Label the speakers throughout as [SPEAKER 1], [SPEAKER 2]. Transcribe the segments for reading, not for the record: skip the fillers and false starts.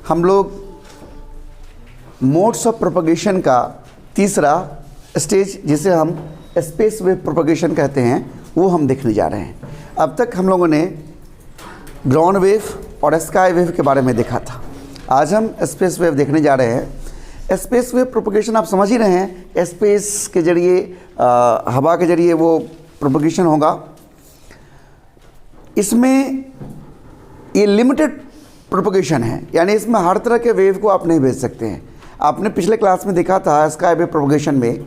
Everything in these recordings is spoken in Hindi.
[SPEAKER 1] हम लोग मोड्स ऑफ प्रोपगेशन का तीसरा स्टेज, जिसे हम स्पेस वेव प्रोपगेशन कहते हैं, वो हम देखने जा रहे हैं। अब तक हम लोगों ने ग्राउंड वेव और स्काई वेव के बारे में देखा था। आज हम स्पेस वेव देखने जा रहे हैं। स्पेस वेव प्रोपगेशन आप समझ ही रहे हैं, स्पेस के जरिए हवा के जरिए वो प्रोपगेशन होगा। इसमें ये लिमिटेड प्रोपगेशन है, यानी इसमें हर तरह के वेव को आप नहीं भेज सकते हैं। आपने पिछले क्लास में देखा था स्काई वेव प्रोपगेशन में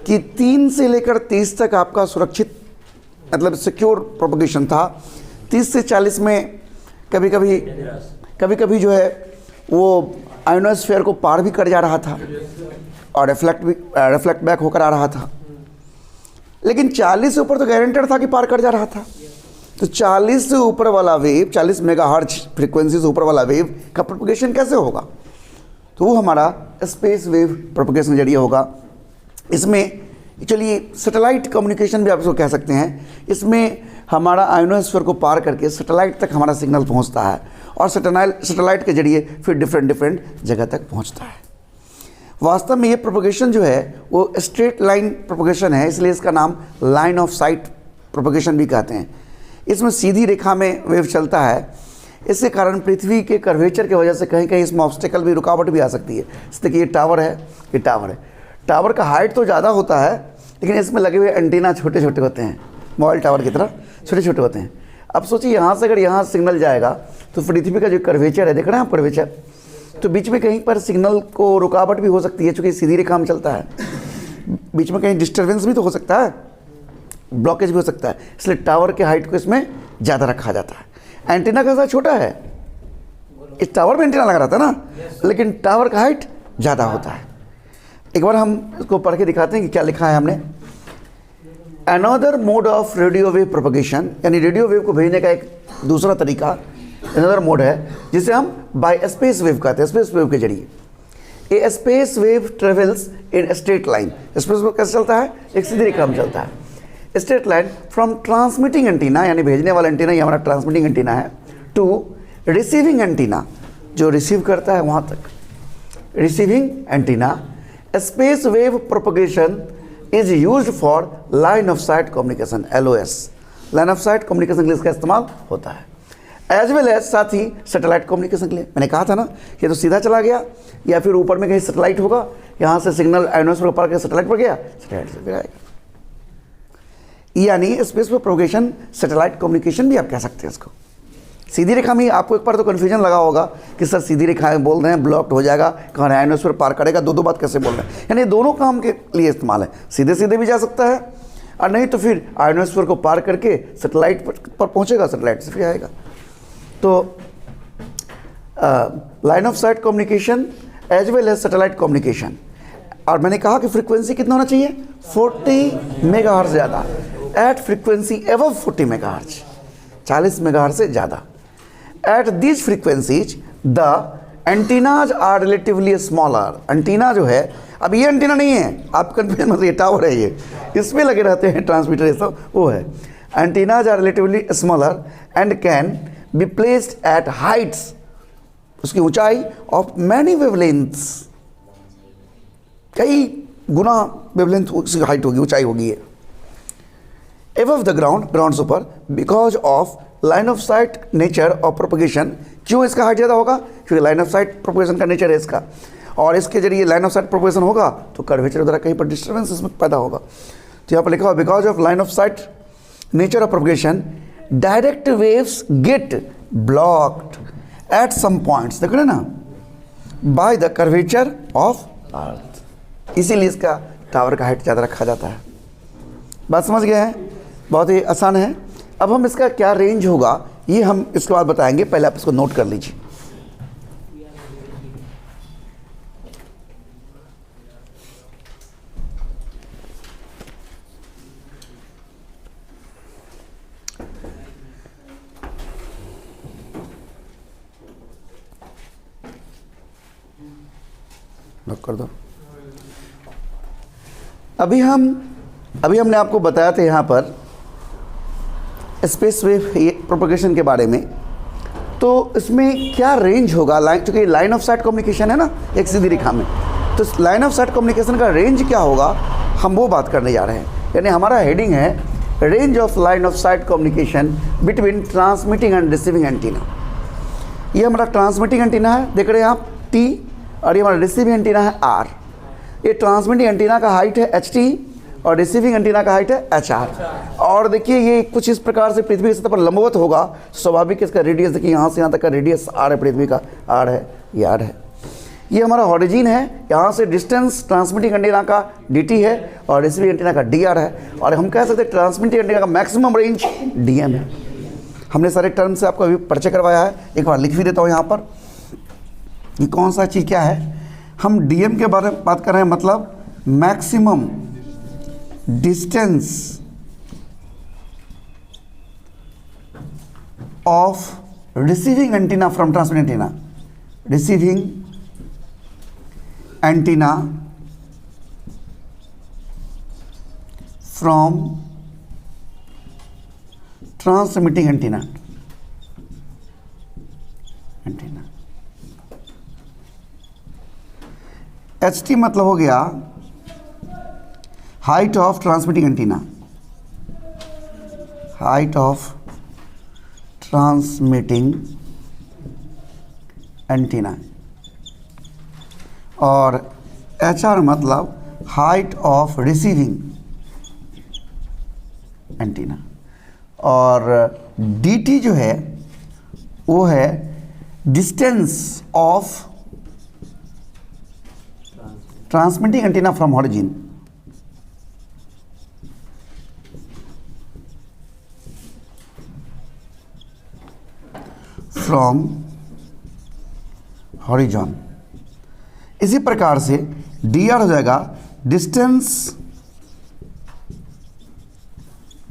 [SPEAKER 1] कि 3 से लेकर 30 तक आपका सुरक्षित मतलब सिक्योर प्रोपगेशन था। 30 से 40 में कभी कभी जो है वो आयोनोस्फीयर को पार भी कर जा रहा था और रिफ्लेक्ट बैक होकर आ रहा था। लेकिन 40 से ऊपर तो गारंटेड था कि पार कर जा रहा था। तो 40 से ऊपर वाला वेव, 40 मेगाहर्ट्ज फ्रीक्वेंसी से ऊपर वाला वेव का प्रोपगेशन कैसे होगा? तो वो हमारा स्पेस वेव प्रोपगेशन जरिए होगा। इसमें चलिए सैटेलाइट कम्युनिकेशन भी आप इसको कह सकते हैं। इसमें हमारा आयोनोस्फीयर को पार करके सैटेलाइट तक हमारा सिग्नल पहुंचता है और सैटेलाइट के जरिए फिर डिफरेंट जगह तक पहुंचता है। वास्तव में ये प्रोपगेशन जो है वो स्ट्रेट लाइन प्रोपगेशन है, इसलिए इसका नाम लाइन ऑफ साइट प्रोपगेशन भी कहते हैं। इसमें सीधी रेखा में वेव चलता है। इसके कारण पृथ्वी के कर्वेचर की वजह से कहीं कहीं इसमें ऑब्स्टेकल भी, रुकावट भी आ सकती है। जैसे कि ये टावर है, टावर का हाइट तो ज़्यादा होता है, लेकिन इसमें लगे हुए एंटीना छोटे छोटे होते हैं, मोबाइल टावर की तरह छोटे छोटे होते हैं। अब सोचिए यहाँ से अगर यहाँ सिग्नल जाएगा तो पृथ्वी का जो कर्वेचर है, देख रहे हैं आप कर्वेचर, तो बीच में कहीं पर सिग्नल को रुकावट भी हो सकती है, चूँकि सीधी रेखा में चलता है। बीच में कहीं डिस्टर्बेंस भी तो हो सकता है, ब्लॉकेज भी हो सकता है, इसलिए टावर के हाइट को इसमें ज़्यादा रखा जाता है। एंटीना का साइज छोटा है, इस टावर में एंटीना लगा रहता है ना, लेकिन टावर का हाइट ज़्यादा होता है। एक बार हम इसको पढ़ के दिखाते हैं कि क्या लिखा है हमने। Another mode of radio wave propagation, यानी रेडियो वेव को भेजने का एक दूसरा तरीका, अनदर मोड है जिसे हम बाय स्पेस वेव कहते हैं। स्पेस वेव के जरिए a space wave travels in straight line. Space wave कैसे चलता है? एक सीधी रेखा में चलता है। Straight line from transmitting antenna, यानी भेजने वाला एंटीना ये हमारा ट्रांसमिटिंग एंटीना है, टू रिसीविंग एंटीना, जो रिसीव करता है वहाँ तक, receiving antenna. Space wave propagation is used for line of sight communication, LOS, line of sight communication के लिए इसका इस्तेमाल होता है। एज वेल एज, साथ ही सैटेलाइट कम्युनिकेशन के लिए। मैंने कहा था ना, ये तो सीधा चला गया या फिर ऊपर में कहीं सैटेलाइट होगा, यहाँ से सिग्नल आयोनोस्फीयर को पार करके सैटेलाइट पर गया, सैटेलाइट से फिर आएगा। यानी space wave propagation satellite communication भी आप कह सकते हैं इसको। सीधी रेखा में आपको एक बार तो कन्फ्यूजन लगा होगा कि सर सीधी रेखा बोल रहे हैं, ब्लॉक्ड हो जाएगा, कहाँ आयोनोस्फीयर पार करेगा, दो बात कैसे बोल रहे हैं? यानी दोनों काम के लिए इस्तेमाल है। सीधे भी जा सकता है और नहीं तो फिर आयोनोस्फीयर को पार करके सैटेलाइट पर पहुँचेगा, सैटेलाइट से फिर आएगा। तो line of sight communication as well as satellite communication. और मैंने कहा कि फ्रीक्वेंसी कितना होना चाहिए? 40 मेगाहर्ट्ज ज़्यादा, at frequency above 40 megahertz, 40 megahertz से ज़्यादा। At this frequencies the antennas are relatively smaller. Antenna जो है, अब ये एंटीना नहीं है, आप कन्फ्यूजन मतलब ये टावर है, ये इसमें लगे रहते हैं ट्रांसमीटर, ये सब वो है। Antennas are relatively smaller and can be placed at heights, उसकी ऊंचाई ऑफ मैनी वेवलेंथ्स, कई गुना वेवलेंथ उसकी हाइट होगी, ऊंचाई होगी ये। एबव द ग्राउंड से ऊपर, because of line of sight nature of propagation. क्यों इसका हाइट ज़्यादा होगा? क्योंकि लाइन ऑफ साइट प्रोपगेशन का नेचर है इसका, और इसके जरिए लाइन ऑफ साइट प्रोपगेशन होगा तो कर्वेचर द्वारा कहीं पर डिस्टर्बेंस इसमें पैदा होगा। तो यहाँ पर लिखा हुआ because of line of sight nature of propagation direct waves get blocked at some points, देख रहे ना, by the curvature of earth. इसीलिए इसका टावर का हाइट ज़्यादा रखा जाता है। बात समझ गए हैं? बहुत ही आसान है। अब हम इसका क्या रेंज होगा ये हम इसके बाद बताएंगे, पहले आप इसको नोट कर लीजिए। नोट कर दो। अभी हमने आपको बताया था यहाँ पर स्पेस वेव प्रोपगेशन के बारे में तो इसमें क्या रेंज होगा, लाइन, चूँकि लाइन ऑफ साइट कम्युनिकेशन है ना एक सीधी रेखा में, तो लाइन ऑफ साइट कम्युनिकेशन का रेंज क्या होगा, हम वो बात करने जा रहे हैं। यानी हमारा हेडिंग है range of line of sight communication between transmitting and receiving antenna. ये हमारा ट्रांसमिटिंग एंटीना है, देख रहे हैं आप T, और ये हमारा रिसीविंग एंटीना है R। ये ट्रांसमिटिंग एंटीना का हाइट है HT और रिसीविंग एंटीना का हाइट है HR। और देखिए ये कुछ इस प्रकार से पृथ्वी की सतह पर लंबवत होगा, स्वाभाविक इसका रेडियस देखिए यहाँ से यहाँ तक का रेडियस R है, पृथ्वी का R है, ये R है। ये हमारा ऑरिजिन है, यहाँ से डिस्टेंस ट्रांसमिटिंग एंटीना का dt है और रिसीविंग एंटीना का dr है, और हम कह सकते हैं ट्रांसमिटिंग एंटीना का मैक्सिमम रेंज dm है। हमने सारे टर्म से आपको अभी परिचय करवाया है, एक बार लिख भी देता हूँ यहाँ पर कि कौन सा चीज़ क्या है। हम dm के बारे में बात कर रहे हैं, मतलब maximum distance of receiving antenna from transmitting antenna, receiving antenna from transmitting antenna. HT मतलब हो गया height of transmitting antenna, height of transmitting antenna, और HR मतलब हाइट ऑफ रिसीविंग एंटीना, और DT जो है वो है distance of transmitting antenna from origin. From horizon. इसी प्रकार से dr हो जाएगा distance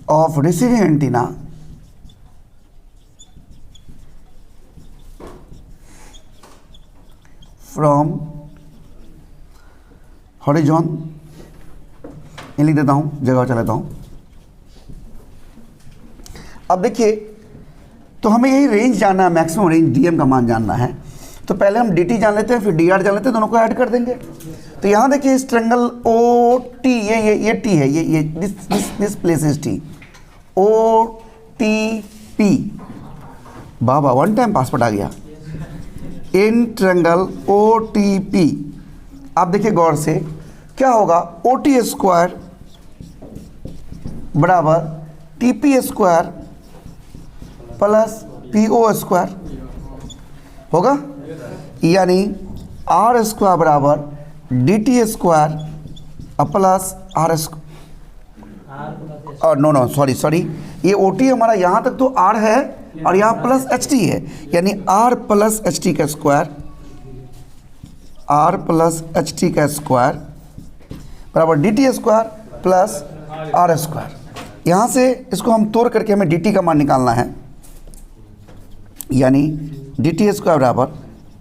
[SPEAKER 1] of receiving antenna from horizon. ये लिख देता हूँ, जगह चलाता हूँ। अब देखिए, तो हमें यही रेंज जानना है, मैक्सिमम रेंज dm का मान जानना है। तो पहले हम dt जान लेते हैं, फिर dr जान लेते हैं, दोनों को ऐड कर देंगे। तो यहाँ देखिए इस ट्रायंगल OT, ये T है, ये this place is T, OTP। बाबा वन टाइम पासवर्ड आ गया। इन ट्रायंगल OTP, आप देखिए गौर से क्या होगा, OT स्क्वायर बराबर TP square plus PO square होगा, यानी R स्क्वायर बराबर DT square plus R square, no sorry, ये OT हमारा यहाँ तक तो R है और यहाँ प्लस HT है, यानी R प्लस HT का स्क्वायर, R प्लस HT का स्क्वायर बराबर DT square plus R square. यहाँ से इसको हम तोड़ करके हमें DT का मान निकालना है, यानी DT स्क्वायर बराबर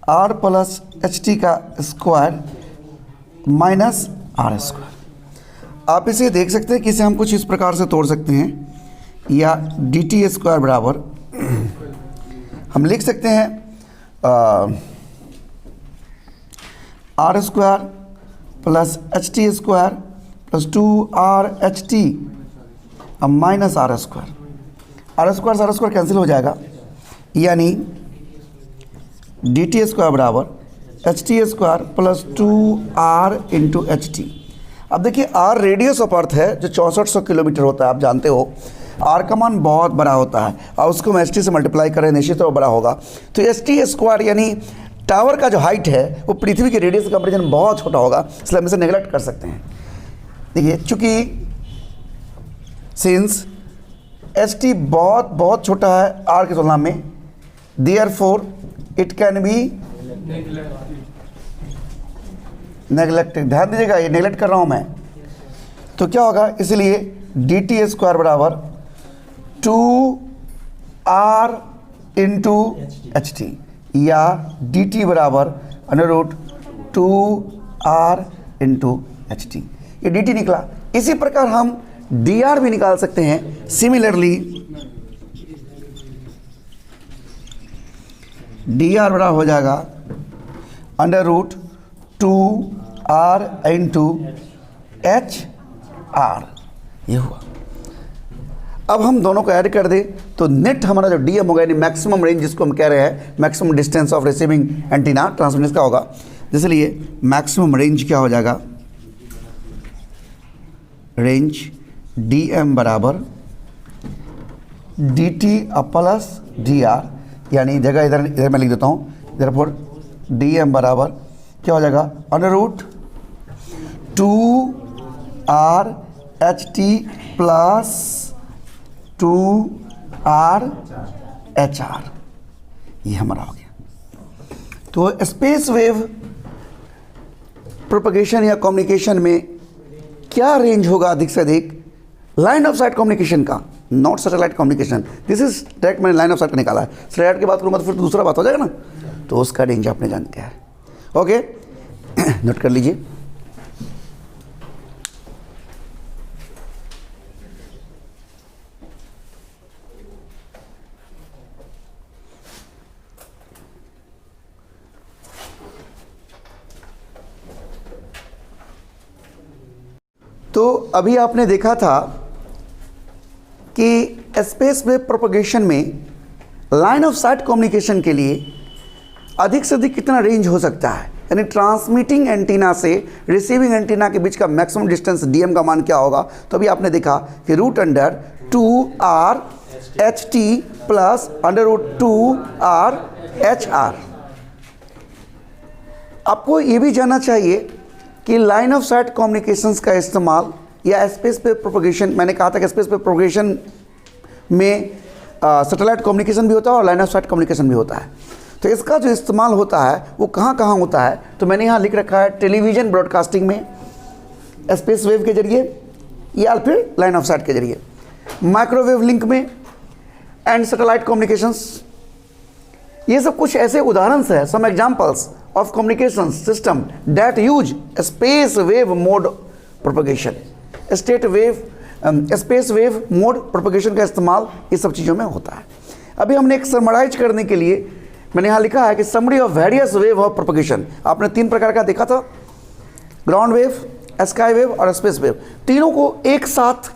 [SPEAKER 1] R प्लस HT का स्क्वायर माइनस R स्क्वायर। आप इसे देख सकते हैं कि इसे हम कुछ इस प्रकार से तोड़ सकते हैं, या DT स्क्वायर बराबर हम लिख सकते हैं R square plus HT square plus 2RHT minus R square. R square cancel हो जाएगा, यानी DT स्क्वायर बराबर HT square plus 2R into HT। अब देखिए R रेडियस ऑफ अर्थ है जो 6400 किलोमीटर होता है, आप जानते हो। R का मान बहुत बड़ा होता है और उसको हम HT से मल्टीप्लाई करें निश्चित तौर बड़ा होगा। तो HT स्क्वायर यानी टावर का जो हाइट है वो पृथ्वी के रेडियस का कंपेरिजन बहुत छोटा होगा, इसलिए हम इसे नेगलेक्ट कर सकते हैं। देखिए चूँकि सिंस HT बहुत छोटा है R की तुलना में, therefore it can be neglected. ध्यान दीजिएगा, ये नेगलेक्ट कर रहा हूँ मैं, तो क्या होगा, इसलिए DT स्क्वायर बराबर 2R इंटू HT, या DT बराबर √2R इंटू HT। ये DT निकला। इसी प्रकार हम DR भी निकाल सकते हैं। सिमिलरली डी आर बराबर हो जाएगा √2r इंटू एच आर, ये हुआ। अब हम दोनों को ऐड कर दें तो नेट हमारा जो डी एम होगा, यानी मैक्सिमम रेंज जिसको हम कह रहे हैं, maximum distance of receiving antenna transmittance का होगा। इसलिए मैक्सिमम रेंज क्या हो जाएगा, रेंज डी एम बराबर D T plus D R, यानी जगह इधर इधर मैं लिख देता हूँ, इधर पर डी एम बराबर क्या हो जाएगा, √2r H T plus 2r H R, ये हमारा हो गया। तो स्पेस वेव प्रोपगेशन या कम्युनिकेशन में क्या रेंज होगा अधिक से अधिक, लाइन ऑफ साइट कम्युनिकेशन का, not satellite communication. This is direct मैंने लाइन ऑफ साइट का निकाला है। सैटेलाइट की बात करूँगा तो फिर दूसरा बात हो जाएगा ना, तो उसका रेंज आपने जान के है। ओके, नोट कर लीजिए। तो अभी आपने देखा था कि स्पेस वेव प्रोपगेशन में लाइन ऑफ साइट कम्युनिकेशन के लिए अधिक से अधिक कितना रेंज हो सकता है, यानी ट्रांसमिटिंग एंटीना से रिसीविंग एंटीना के बीच का मैक्सिमम डिस्टेंस डीएम का मान क्या होगा। तो अभी आपने देखा कि √2r H T plus √2r H R. आपको ये भी जानना चाहिए कि लाइन ऑफ साइट कम्युनिकेशंस का इस्तेमाल या स्पेस पे प्रोपगेशन, मैंने कहा था कि स्पेस पे प्रोपगेशन में सैटेलाइट कम्युनिकेशन भी होता है और लाइन ऑफ साइट कम्युनिकेशन भी होता है। तो इसका जो इस्तेमाल होता है वो कहाँ कहाँ होता है, तो मैंने यहाँ लिख रखा है टेलीविज़न ब्रॉडकास्टिंग में स्पेस वेव के जरिए या फिर लाइन ऑफ साइट के जरिए, माइक्रोवेव लिंक में एंड सैटेलाइट कम्युनिकेशंस। ये सब कुछ ऐसे उदाहरण है, some examples of communication system that use space wave mode propagation. Space wave mode propagation का इस्तेमाल इस सब चीज़ों में होता है। अभी हमने एक समराइज करने के लिए मैंने यहाँ लिखा है कि summary of various wave of propagation. आपने 3 प्रकार का देखा था, ग्राउंड वेव, स्काई वेव और स्पेस वेव। तीनों को एक साथ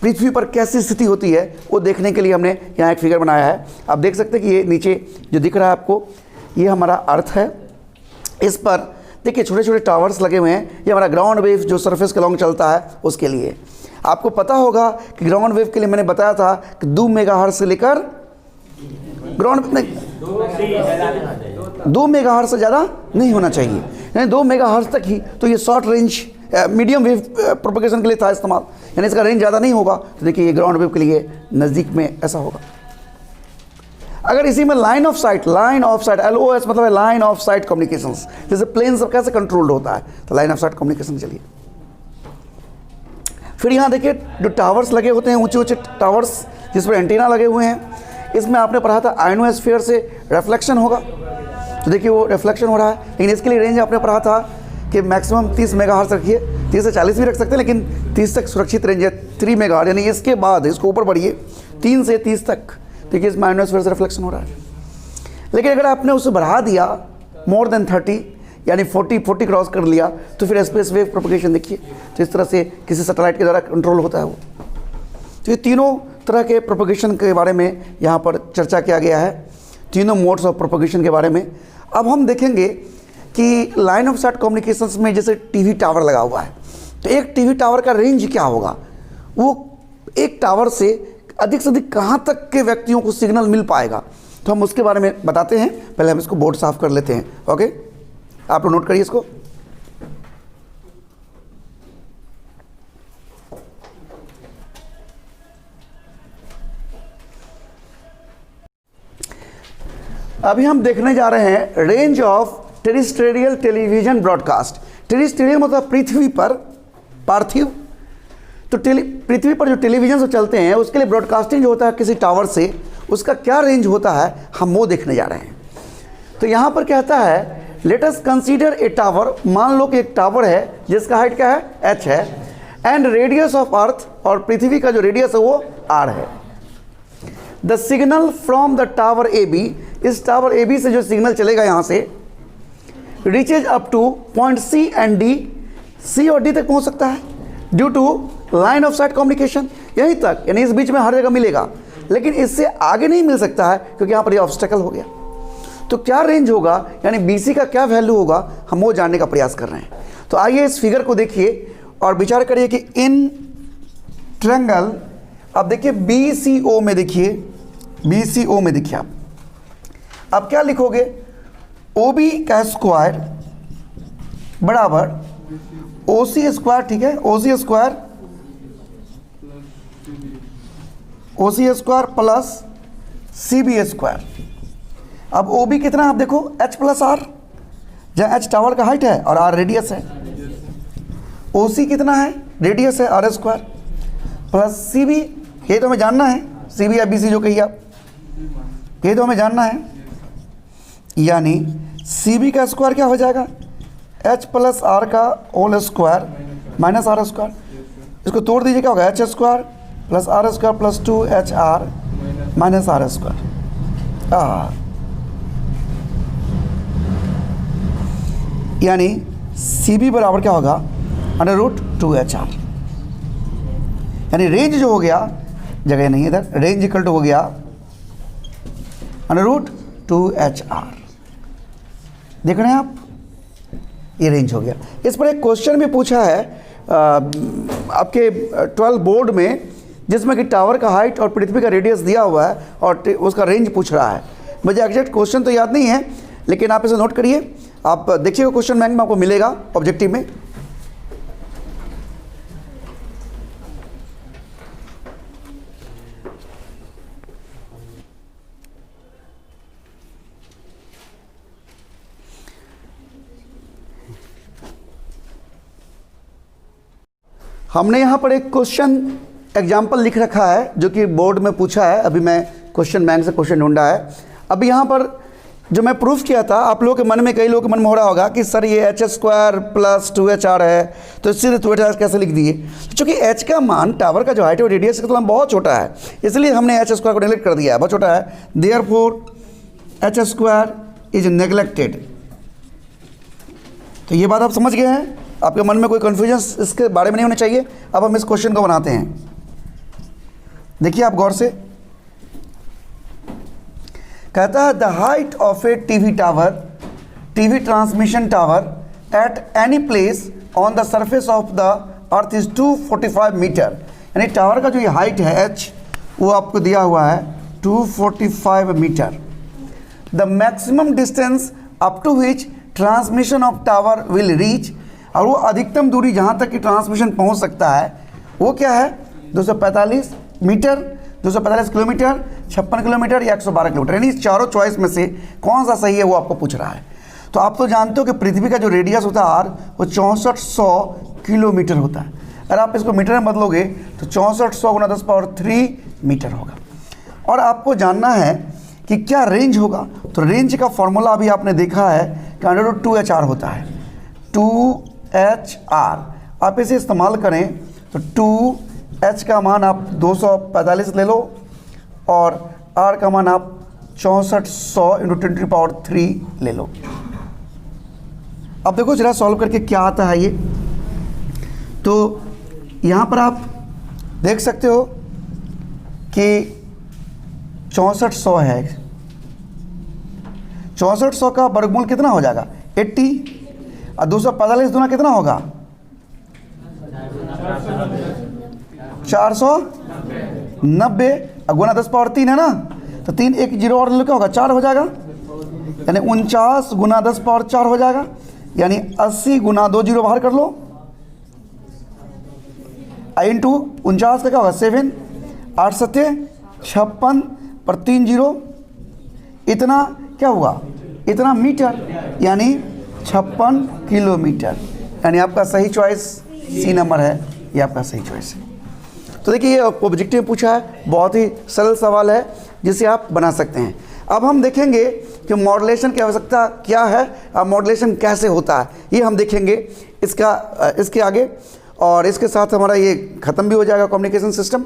[SPEAKER 1] पृथ्वी पर कैसी स्थिति होती है वो देखने के लिए हमने यहाँ एक फिगर बनाया है। आप देख सकते हैं कि ये नीचे जो दिख रहा है आपको, ये हमारा अर्थ है। इस पर देखिए छोटे छोटे टावर्स लगे हुए हैं, ये हमारा ग्राउंड वेव जो सरफेस के लॉन्ग चलता है उसके लिए। आपको पता होगा कि ग्राउंड वेव के लिए मैंने बताया था कि 2 मेगाहर्ट्ज़ से लेकर ग्राउंड 2 मेगाहर्ट्ज़ से ज़्यादा नहीं होना चाहिए, यानी 2 मेगाहर्ट्ज़ तक ही। तो ये short range medium wave propagation के लिए था इस्तेमाल, यानी इसका रेंज ज़्यादा नहीं होगा। तो देखिए ये ग्राउंड वेव के लिए नज़दीक में ऐसा होगा। अगर इसी में लाइन ऑफ साइट LOS मतलब है लाइन ऑफ साइट कम्युनिकेशंस, जैसे प्लेन सब कैसे कंट्रोल्ड होता है, तो लाइन ऑफ साइट कम्युनिकेशन चलिए। फिर यहाँ देखिए जो टावर्स लगे होते हैं, ऊंचे ऊंचे टावर्स जिस पर एंटीना लगे हुए हैं, इसमें आपने पढ़ा था आयनोस्फीयर से रिफ्लेक्शन होगा। तो देखिए वो रिफ्लेक्शन हो रहा है, लेकिन इसके लिए रेंज आपने पढ़ा था कि मैक्सिमम 30 मेगाहर्ट्ज़ रखिए, 30 से 40 भी रख सकते हैं, लेकिन 30 तक सुरक्षित रेंज है। 3 मेगाहर्ट्ज़, यानी इसके बाद इसको ऊपर बढ़िए 3 से 30 तक, देखिए इसमें आयनोस्फीयर से रिफ्लेक्शन हो रहा है। लेकिन अगर आपने उसे बढ़ा दिया मोर देन 30, यानी 40 क्रॉस कर लिया, तो फिर स्पेस वेव प्रोपगेशन देखिए, तो इस तरह से किसी सैटेलाइट के द्वारा कंट्रोल होता है वो। तो ये तीनों तरह के प्रोपगेशन के बारे में यहाँ पर चर्चा किया गया है, तीनों मोड्स ऑफ प्रोपगेशन के बारे में। अब हम देखेंगे कि लाइन ऑफ साइट कम्युनिकेशंस में जैसे टीवी टावर लगा हुआ है, तो एक टीवी टावर का रेंज क्या होगा, वो एक टावर से अधिक कहाँ तक के व्यक्तियों को सिग्नल मिल पाएगा, तो हम उसके बारे में बताते हैं। पहले हम इसको बोर्ड साफ कर लेते हैं। ओके, आप लोग नोट करिए इसको। अभी हम देखने जा रहे हैं range of terrestrial television broadcast. Terrestrial मतलब पृथ्वी पर, पार्थिव। तो पृथ्वी पर जो टेलीविजन से चलते हैं उसके लिए ब्रॉडकास्टिंग जो होता है किसी टावर से, उसका क्या रेंज होता है हम वो देखने जा रहे हैं। तो यहाँ पर कहता है let us consider a tower. मान लो कि एक टावर है जिसका हाइट क्या है, h है, एंड रेडियस ऑफ अर्थ, और पृथ्वी का जो रेडियस है वो r है। The signal from the tower AB, इस टावर ए बी से जो सिग्नल चलेगा यहाँ से reaches up to point C and D, C और डी तक पहुँच सकता है due to line of sight communication, यहीं तक, यानी इस बीच में हर जगह मिलेगा, लेकिन इससे आगे नहीं मिल सकता है क्योंकि यहाँ पर ये ऑब्स्टेकल हो गया। तो क्या रेंज होगा, यानी BC का क्या वैल्यू होगा, हम वो जानने का प्रयास कर रहे हैं। तो आइए इस फिगर को देखिए और विचार करिए कि इन ट्रायंगल, अब देखिए BCO में, देखिए BCO में देखिए आप क्या लिखोगे, OB का स्क्वायर बराबर OC स्क्वायर, ठीक है, OC square plus CB square. अब OB कितना है आप देखो, H प्लस R, जहाँ H टावर का हाइट है और R रेडियस है। OC कितना है, रेडियस है, R स्क्वायर प्लस CB, ये तो हमें जानना है, CB या BC जो कहिए आप, ये तो हमें जानना है, यानी CB का स्क्वायर क्या हो जाएगा, H प्लस R का whole square minus R square. इसको तोड़ दीजिए, क्या होगा, H square plus R square plus 2HR minus R square. यानी CB बराबर क्या होगा, √2HR। यानी रेंज जो हो गया, जगह नहीं इधर, रेंज इक्वल टू हो गया √2HR। देख रहे हैं आप, ये रेंज हो गया। इस पर एक क्वेश्चन भी पूछा है आपके 12 बोर्ड में, जिसमें कि टावर का हाइट और पृथ्वी का रेडियस दिया हुआ है और उसका रेंज पूछ रहा है। मुझे एग्जैक्ट क्वेश्चन तो याद नहीं है, लेकिन आप इसे नोट करिए, आप देखिएगा क्वेश्चन बैंक में आपको मिलेगा ऑब्जेक्टिव में। हमने यहाँ पर एक क्वेश्चन एग्जाम्पल लिख रखा है जो कि बोर्ड में पूछा है। अभी मैं क्वेश्चन बैंक से क्वेश्चन ढूंढा है। अभी यहाँ पर जो मैं प्रूफ किया था, आप लोगों के मन में, कई लोगों के मन में हो रहा होगा कि सर ये H स्क्वायर प्लस 2HR है, तो इससे 2HR कैसे लिख दिए। चूँकि H का मान टावर का जो हाइट और रेडियस का तुलना बहुत छोटा है, इसलिए हमने H स्क्वायर को नेगलेक्ट कर दिया है, बहुत छोटा है। Therefore H square is neglected. तो ये बात आप समझ गए हैं, आपके मन में कोई कन्फ्यूजन इसके बारे में नहीं होना चाहिए। अब हम इस क्वेश्चन को बनाते हैं, देखिए आप गौर से। कहता है the height of a TV tower, TV transmission tower at any place on the surface of the earth is 245 metre. यानी टावर का जो ये हाइट है H, वो आपको दिया हुआ है 245 metre. The maximum distance up to which transmission of tower will reach, और वो अधिकतम दूरी जहाँ तक कि ट्रांसमिशन पहुँच सकता है वो क्या है, 245 मीटर, 245 किलोमीटर, 56 किलोमीटर या 112 किलोमीटर। यानी इस चारों चॉइस में से कौन सा सही है वो आपको पूछ रहा है। तो आप तो जानते हो कि पृथ्वी का जो रेडियस होता है R, वो 6400 किलोमीटर होता है। अगर आप इसको मीटर में बदलोगे तो 6400 गुना 10⁻³ मीटर होगा। और आपको जानना है कि क्या रेंज होगा, तो रेंज का फॉर्मूला अभी आपने देखा है कि √2HR होता है, 2HR। आप इसे इस्तेमाल करें तो 2H का मान आप 245 ले लो और R का मान आप 6400 × 10⁻³ ले लो। अब देखो जरा सॉल्व करके क्या आता है ये। तो यहाँ पर आप देख सकते हो कि 6400 है, 6400 का वर्गमूल कितना हो जाएगा, 80, और 245 दूना कितना होगा, 490, और गुना 10⁻³ है ना, तो 3 1 0 और ले क्या होगा, 4 हो जाएगा। यानी 49 गुना 10⁻⁴ हो जाएगा, यानी 80 गुना 2 0 बाहर कर लो, इंटू 49 का क्या होगा 7, 8 7 56 पर 3 0, इतना क्या हुआ, इतना मीटर, यानी 56 किलोमीटर। यानी आपका सही चॉइस C नंबर है, ये आपका सही चॉइस है। तो देखिए ये ऑब्जेक्टिव में पूछा है, बहुत ही सरल सवाल है जिसे आप बना सकते हैं। अब हम देखेंगे कि मॉड्यूलेशन की आवश्यकता क्या है और मॉड्यूलेशन कैसे होता है, ये हम देखेंगे इसके आगे। और इसके साथ हमारा ये ख़त्म भी हो जाएगा कम्युनिकेशन सिस्टम।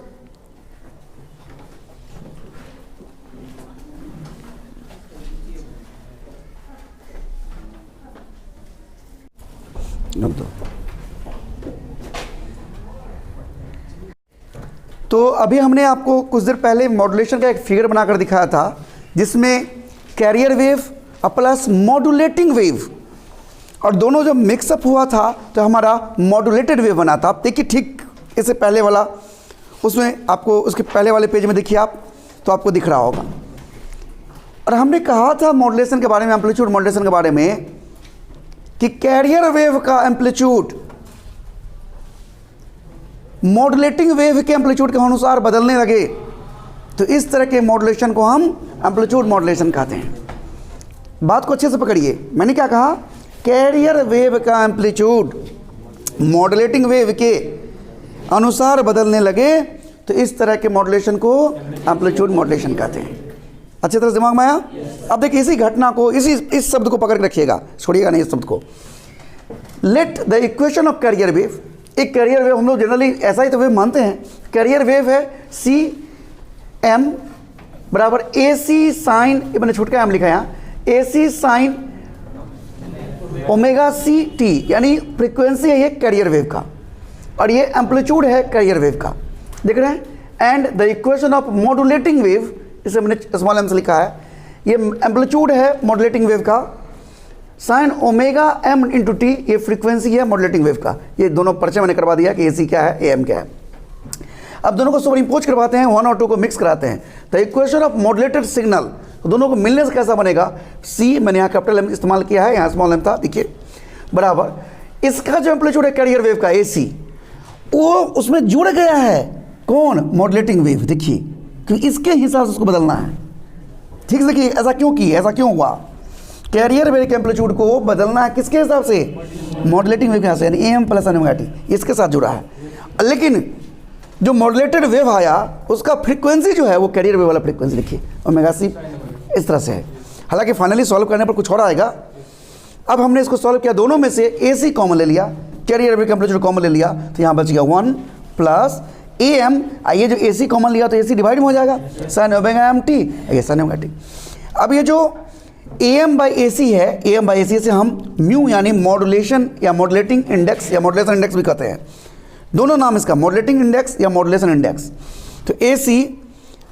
[SPEAKER 1] तो अभी हमने आपको कुछ देर पहले मॉड्यूलेशन का एक फिगर बनाकर दिखाया था, जिसमें carrier wave plus modulating wave और दोनों जब मिक्सअप हुआ था तो हमारा मॉड्यूलेटेड वेव बना था। आप देखिए ठीक इससे पहले वाला, उसमें आपको उसके पहले वाले पेज में देखिए आप, तो आपको दिख रहा होगा। और हमने कहा था मॉड्यूलेशन के बारे में, एम्पलीट्यूड मॉड्यूलेशन के बारे में, कि कैरियर वेव का एम्पलीट्यूड मॉड्यूलेटिंग वेव के एम्पलीट्यूड के अनुसार बदलने लगे तो इस तरह के मॉड्यूलेशन को हम एम्पलीट्यूड मॉड्यूलेशन कहते हैं। बात को अच्छे से पकड़िए, मैंने क्या कहा, कैरियर वेव का एम्पलीट्यूड मॉड्यूलेटिंग वेव के अनुसार बदलने लगे तो इस तरह के मॉड्यूलेशन को एम्पलीट्यूड मॉड्यूलेशन कहते हैं। अच्छी तरह दिमाग में आया? अब देखिए इसी घटना को, इस शब्द को पकड़ के रखिएगा, छोड़िएगा नहीं इस शब्द को। Let the equation of carrier wave, एक कैरियर वेव हम लोग जनरली ऐसा ही तो वेव मानते हैं, कैरियर वेव है सी एम बराबर ए सी साइन, ये मैंने छोटा एम लिखा है यहाँ, ए सी साइन ओमेगा सी टी, यानी फ्रीक्वेंसी है ये कैरियर वेव का और ये एम्पलीट्यूड है कैरियर वेव का, देख रहे हैं। And the equation of modulating wave, इसे मैंने स्मॉल एम से लिखा है, ये एम्पलीट्यूड है मॉड्यूलेटिंग वेव का, sine omega M into T ये फ्रीक्वेंसी है मॉड्यूलेटिंग वेव का। ये दोनों परिचय मैंने करवा दिया कि ए सी क्या है, ए एम क्या है। अब दोनों को सुपर इम्पोज करवाते हैं, 1 और 2 को मिक्स कराते हैं। The equation of modulated signal, तो दोनों को मिलने से कैसा बनेगा, सी मैंने यहाँ कैपिटल एम इस्तेमाल किया है, यहाँ स्मॉल एम था, देखिए बराबर इसका जो एम्पलीट्यूड है कैरियर वेव का ए सी, वो उसमें जुड़ गया है कौन, मॉड्यूलेटिंग वेव। देखिए क्योंकि इसके हिसाब से उसको बदलना है, ठीक से देखिए ऐसा क्यों की, ऐसा क्यों हुआ, कैरियर वेव के एम्पलीट्यूड को बदलना है किसके हिसाब से, मॉड्यूलेटिंग वेव के हिसाब से, यानी एम प्लस ओमेगा टी इसके साथ जुड़ा है। लेकिन जो मॉड्यूलेटेड वेव आया उसका फ्रीक्वेंसी जो है वो कैरियर वेव वाला फ्रीक्वेंसी लिखिए ओमेगा सी इस तरह से है। हालांकि फाइनली सॉल्व करने पर कुछ और आएगा। अब हमने इसको सॉल्व किया, दोनों में से ए सी कॉमन ले लिया, कैरियर वेव का एम्पलीट्यूड कॉमन ले लिया, तो यहाँ बच गया 1 प्लस ए एम, ये जो ए सी कॉमन लिया तो ए सी डिवाइड में हो जाएगा, साइन ओमेगा एम टी, ये साइन ओमेगा टी। अब ये जो ए एम बाई ए सी है, A M by A C से हम म्यू यानी मॉड्यूलेशन या मॉड्यूलेटिंग इंडेक्स या मॉड्यूलेशन इंडेक्स भी कहते हैं, दोनों नाम इसका, मॉड्यूलेटिंग इंडेक्स या मॉड्यूलेशन इंडेक्स। तो ए सी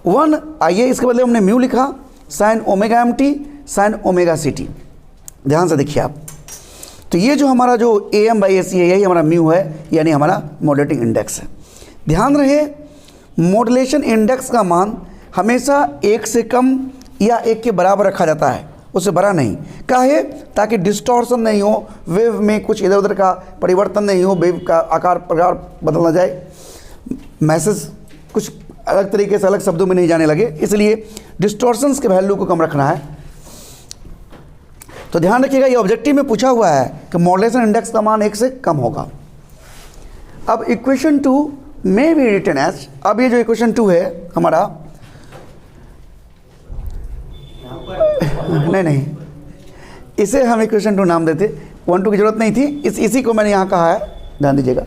[SPEAKER 1] 1, आइए इसके बदले हमने म्यू लिखा, sine omega M T sine omega C T. ध्यान से देखिए आप, तो ये जो हमारा जो ए एम बाई ए सी है यही हमारा म्यू है, यानी हमारा मॉड्यूलेटिंग इंडेक्स है। ध्यान रहे मॉड्यूलेशन इंडेक्स का मान हमेशा 1 से कम या 1 के बराबर रखा जाता है, उससे बड़ा नहीं। काहे, ताकि डिस्टॉर्शन नहीं हो, वेव में कुछ इधर उधर का परिवर्तन नहीं हो, वेव का आकार प्रकार बदल ना जाए, मैसेज कुछ अलग तरीके से अलग शब्दों में नहीं जाने लगे, इसलिए डिस्टॉर्शंस के वैल्यू को कम रखना है। तो ध्यान रखिएगा ये ऑब्जेक्टिव में पूछा हुआ है कि मॉड्यूलेशन इंडेक्स का मान 1 से कम होगा। अब इक्वेशन 2 में बी रिटन एज, अब ये जो इक्वेशन 2 है हमारा, नहीं इसे हम इक्वेशन 2 नाम देते, 1 2 की जरूरत नहीं थी, इसी को मैंने यहाँ कहा है, ध्यान दीजिएगा।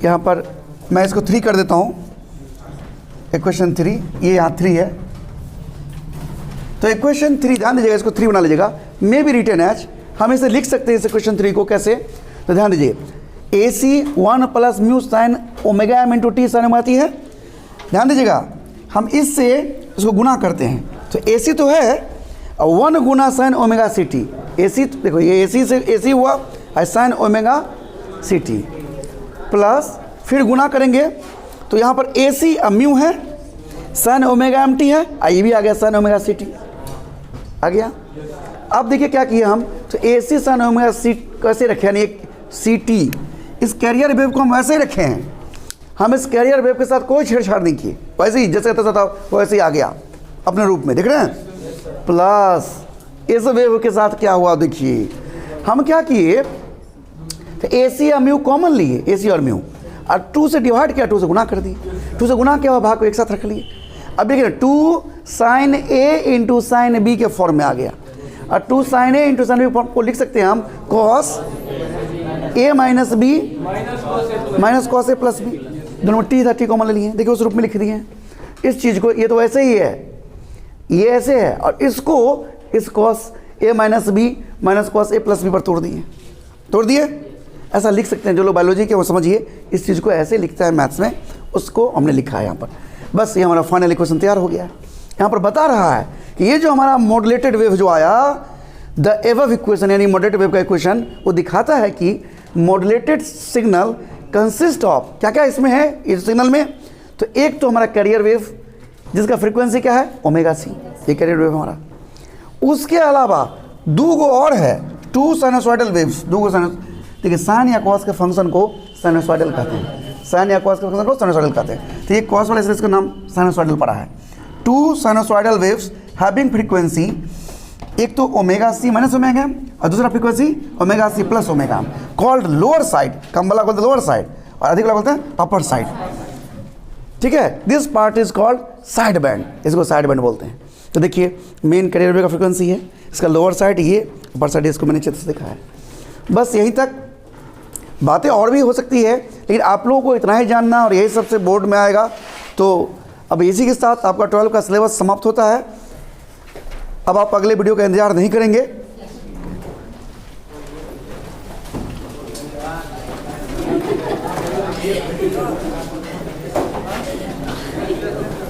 [SPEAKER 1] यहाँ पर मैं इसको 3 कर देता हूँ, इक्वेशन 3, ये यहाँ 3 है, तो इक्वेशन 3 ध्यान दीजिएगा, इसको 3 बना लीजिएगा, मे बी रिटन एज, हम इसे लिख सकते हैं इस इक्वेशन 3 को कैसे, तो ध्यान दीजिए A C 1 plus mu sine omega M into T sine omega T है। ध्यान दीजिएगा हम इससे इसको गुना करते हैं, तो ए सी तो है 1 गुना sine omega C T, A C देखो ये ए सी से ए सी हुआ और sine omega C T plus फिर गुना करेंगे, तो यहाँ पर ए सी म्यू है, साइन ओमेगा एम टी है, ये भी आ गया साइन ओमेगा सी टी आ गया। अब देखिए क्या किया हम, तो ए सी साइन ओमेगा सी कैसे रखे, यानी एक सी टी, इस कैरियर वेव को हम वैसे ही रखे हैं, हम इस कैरियर वेव के साथ कोई छेड़छाड़ नहीं की, वैसे ही जैसे था वैसे ही आ गया अपने रूप में, देख रहे हैं। प्लस इस वेव के साथ क्या हुआ, देखिए हम क्या किए, तो ए सी और म्यू कॉमन लिए, ए सी और म्यू, और 2 से डिवाइड किया, 2 से गुना कर दिए, 2 से गुना किया हुआ भाग को एक साथ रख लिए। अब देखिए 2 साइन ए इंटू साइन बी के फॉर्म में आ गया, और 2 साइन ए इंटू साइन बी को लिख सकते हैं हम cos A minus B minus cos A plus B, दोनों में टी था, टी कॉमन ले लिए, देखिए उस रूप में लिख दिए हैं इस चीज़ को। ये तो वैसे ही है, ये ऐसे है, और इसको इस cos A minus B minus cos A plus B पर तोड़ दिए, तोड़ दिए, ऐसा लिख सकते हैं। जो लोग बायोलॉजी के वो समझिए, इस चीज़ को ऐसे लिखता है मैथ्स में, उसको हमने लिखा है यहाँ पर। बस ये हमारा फाइनल इक्वेशन तैयार हो गया है। यहाँ पर बता रहा है कि ये जो हमारा मॉड्यूलेटेड वेव जो आया, द एबव इक्वेशन यानी मॉड्यूलेटेड वेव का इक्वेशन, वो दिखाता है कि मॉड्यूलेटेड सिग्नल कंसिस्ट ऑफ क्या क्या इसमें है इस सिग्नल में। तो एक तो हमारा कैरियर वेव जिसका फ्रीक्वेंसी क्या है ओमेगा सी, ये कैरियर वेव हमारा। उसके अलावा दो गो और है, टू साइनोसॉइडल वेव्स, दो गो देखिए साइन या कॉस के फंक्शन को साइनोसॉइडल कहते हैं, साइन या कॉस के फंक्शन को साइनोसॉइडल कहते हैं। तो ये कॉस वाला इसलिए इसका नाम साइनोसॉइडल पड़ा है। Two sinusoidal waves having frequency, एक तो ओमेगा सी माइनस ओमेगा और दूसरा frequency omega c plus omega, called lower side, कम वाला बोलते हैं लोअर साइड और अधिक वाला बोलते हैं अपर साइड। ठीक है, this part is called side band, इसको साइड बैंड बोलते हैं। तो देखिए मेन कैरियर वेव का फ्रीक्वेंसी है, इसका लोअर साइड ये, अपर साइड इसको मैंने चित्र से दिखा है। बस यहीं तक, बातें और भी हो सकती है लेकिन आप लोगों को इतना ही जानना और यही सबसे बोर्ड में आएगा। तो अब इसी के साथ आपका 12 का सिलेबस समाप्त होता है। अब आप अगले वीडियो का इंतजार नहीं करेंगे।